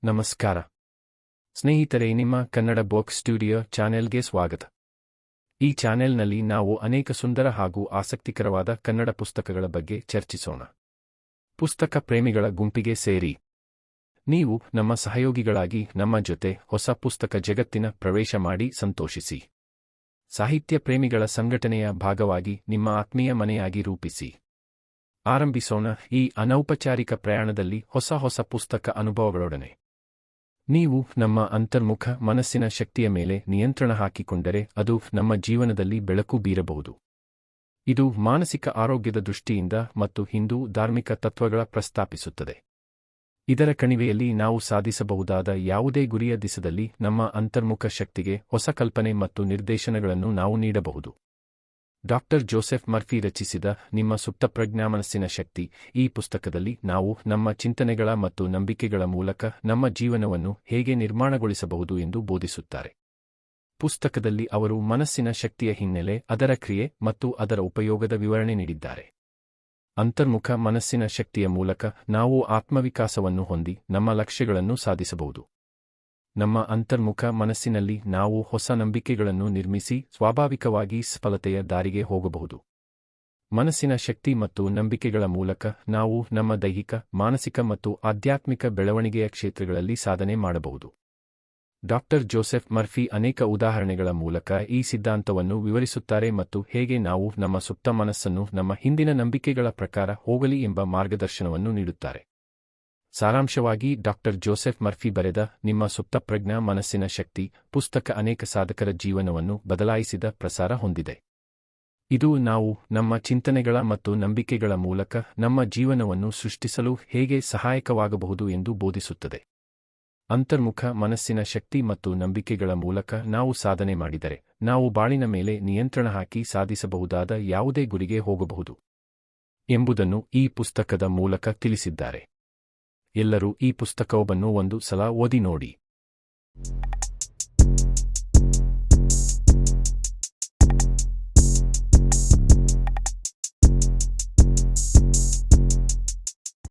ನಮಸ್ಕಾರ ಸ್ನೇಹಿತರೆ, ನಿಮ್ಮ ಕನ್ನಡ ಬುಕ್ ಸ್ಟುಡಿಯೋ ಚಾನೆಲ್ಗೆ ಸ್ವಾಗತ. ಈ ಚಾನೆಲ್ನಲ್ಲಿ ನಾವು ಅನೇಕ ಸುಂದರ ಹಾಗೂ ಆಸಕ್ತಿಕರವಾದ ಕನ್ನಡ ಪುಸ್ತಕಗಳ ಬಗ್ಗೆ ಚರ್ಚಿಸೋಣ. ಪುಸ್ತಕ ಪ್ರೇಮಿಗಳ ಗುಂಪಿಗೆ ಸೇರಿ. ನೀವು ನಮ್ಮ ಸಹಯೋಗಿಗಳಾಗಿ ನಮ್ಮ ಜೊತೆ ಹೊಸ ಪುಸ್ತಕ ಜಗತ್ತಿನ ಪ್ರವೇಶ ಮಾಡಿ ಸಂತೋಷಿಸಿ. ಸಾಹಿತ್ಯ ಪ್ರೇಮಿಗಳ ಸಂಘಟನೆಯ ಭಾಗವಾಗಿ ನಿಮ್ಮ ಆತ್ಮೀಯ ಮನೆಯಾಗಿ ರೂಪಿಸಿ. ಆರಂಭಿಸೋಣ ಈ ಅನೌಪಚಾರಿಕ ಪ್ರಯಾಣದಲ್ಲಿ ಹೊಸ ಪುಸ್ತಕ ಅನುಭವಗಳೊಡನೆ. ನೀವು ನಮ್ಮ ಅಂತರ್ಮುಖ ಮನಸ್ಸಿನ ಶಕ್ತಿಯ ಮೇಲೆ ನಿಯಂತ್ರಣ ಹಾಕಿಕೊಂಡರೆ ಅದು ನಮ್ಮ ಜೀವನದಲ್ಲಿ ಬೆಳಕು ಬೀರಬಹುದು. ಇದು ಮಾನಸಿಕ ಆರೋಗ್ಯದ ದೃಷ್ಟಿಯಿಂದ ಮತ್ತು ಹಿಂದೂ ಧಾರ್ಮಿಕ ತತ್ವಗಳ ಪ್ರಸ್ತಾಪಿಸುತ್ತದೆ. ಇದರ ಕಣಿವೆಯಲ್ಲಿ ನಾವು ಸಾಧಿಸಬಹುದಾದ ಯಾವುದೇ ಗುರಿಯ ದಿಸೆಯಲ್ಲಿ ನಮ್ಮ ಅಂತರ್ಮುಖ ಶಕ್ತಿಗೆ ಹೊಸ ಕಲ್ಪನೆ ಮತ್ತು ನಿರ್ದೇಶನಗಳನ್ನು ನಾವು ನೀಡಬಹುದು. ಡಾಕ್ಟರ್ ಜೋಸೆಫ್ ಮರ್ಫಿ ರಚಿಸಿದ ನಿಮ್ಮ ಸುಪ್ತಪ್ರಜ್ಞಾ ಮನಸ್ಸಿನ ಶಕ್ತಿ ಈ ಪುಸ್ತಕದಲ್ಲಿ ನಾವು ನಮ್ಮ ಚಿಂತನೆಗಳ ಮತ್ತು ನಂಬಿಕೆಗಳ ಮೂಲಕ ನಮ್ಮ ಜೀವನವನ್ನು ಹೇಗೆ ನಿರ್ಮಾಣಗೊಳಿಸಬಹುದು ಎಂದು ಬೋಧಿಸುತ್ತಾರೆ. ಪುಸ್ತಕದಲ್ಲಿ ಅವರು ಮನಸ್ಸಿನ ಶಕ್ತಿಯ ಹಿನ್ನೆಲೆ, ಅದರ ಕ್ರಿಯೆ ಮತ್ತು ಅದರ ಉಪಯೋಗದ ವಿವರಣೆ ನೀಡಿದ್ದಾರೆ. ಅಂತರ್ಮುಖ ಮನಸ್ಸಿನ ಶಕ್ತಿಯ ಮೂಲಕ ನಾವು ಆತ್ಮವಿಕಾಸವನ್ನು ಹೊಂದಿ ನಮ್ಮ ಲಕ್ಷ್ಯಗಳನ್ನು ಸಾಧಿಸಬಹುದು. ನಮ್ಮ ಅಂತರ್ಮುಖ ಮನಸ್ಸಿನಲ್ಲಿ ನಾವು ಹೊಸ ನಂಬಿಕೆಗಳನ್ನು ನಿರ್ಮಿಸಿ ಸ್ವಾಭಾವಿಕವಾಗಿ ಸಫಲತೆಯ ದಾರಿಗೆ ಹೋಗಬಹುದು. ಮನಸ್ಸಿನ ಶಕ್ತಿ ಮತ್ತು ನಂಬಿಕೆಗಳ ಮೂಲಕ ನಾವು ನಮ್ಮ ದೈಹಿಕ, ಮಾನಸಿಕ ಮತ್ತು ಆಧ್ಯಾತ್ಮಿಕ ಬೆಳವಣಿಗೆಯ ಕ್ಷೇತ್ರಗಳಲ್ಲಿ ಸಾಧನೆ ಮಾಡಬಹುದು. ಡಾಕ್ಟರ್ ಜೋಸೆಫ್ ಮರ್ಫಿ ಅನೇಕ ಉದಾಹರಣೆಗಳ ಮೂಲಕ ಈ ಸಿದ್ಧಾಂತವನ್ನು ವಿವರಿಸುತ್ತಾರೆ ಮತ್ತು ಹೇಗೆ ನಾವು ನಮ್ಮ ಸುಪ್ತ ಮನಸ್ಸನ್ನು ನಮ್ಮ ಹಿಂದಿನ ನಂಬಿಕೆಗಳ ಪ್ರಕಾರ ಹೋಗಲಿ ಎಂಬ ಮಾರ್ಗದರ್ಶನವನ್ನು ನೀಡುತ್ತಾರೆ. ಸಾರಾಂಶವಾಗಿ, ಡಾಕ್ಟರ್ ಜೋಸೆಫ್ ಮರ್ಫಿ ಬರೆದ ನಿಮ್ಮ ಸುಪ್ತಪ್ರಜ್ಞಾ ಮನಸ್ಸಿನ ಶಕ್ತಿ ಪುಸ್ತಕ ಅನೇಕ ಸಾಧಕರ ಜೀವನವನ್ನು ಬದಲಾಯಿಸಿದ ಪ್ರಸಾರ ಹೊಂದಿದೆ. ಇದು ನಾವು ನಮ್ಮ ಚಿಂತನೆಗಳ ಮತ್ತು ನಂಬಿಕೆಗಳ ಮೂಲಕ ನಮ್ಮ ಜೀವನವನ್ನು ಸೃಷ್ಟಿಸಲು ಹೇಗೆ ಸಹಾಯಕವಾಗಬಹುದು ಎಂದು ಬೋಧಿಸುತ್ತದೆ. ಅಂತರ್ಮುಖ ಮನಸ್ಸಿನ ಶಕ್ತಿ ಮತ್ತು ನಂಬಿಕೆಗಳ ಮೂಲಕ ನಾವು ಸಾಧನೆ ಮಾಡಿದರೆ ನಾವು ಬಾಳಿನ ಮೇಲೆ ನಿಯಂತ್ರಣ ಹಾಕಿ ಸಾಧಿಸಬಹುದಾದ ಯಾವುದೇ ಗುರಿಗೆ ಹೋಗಬಹುದು ಎಂಬುದನ್ನು ಈ ಪುಸ್ತಕದ ಮೂಲಕ ತಿಳಿಸಿದ್ದಾರೆ. ಎಲ್ಲರೂ ಈ ಪುಸ್ತಕವನ್ನು ಒಂದು ಸಲ ಓದಿ ನೋಡಿ.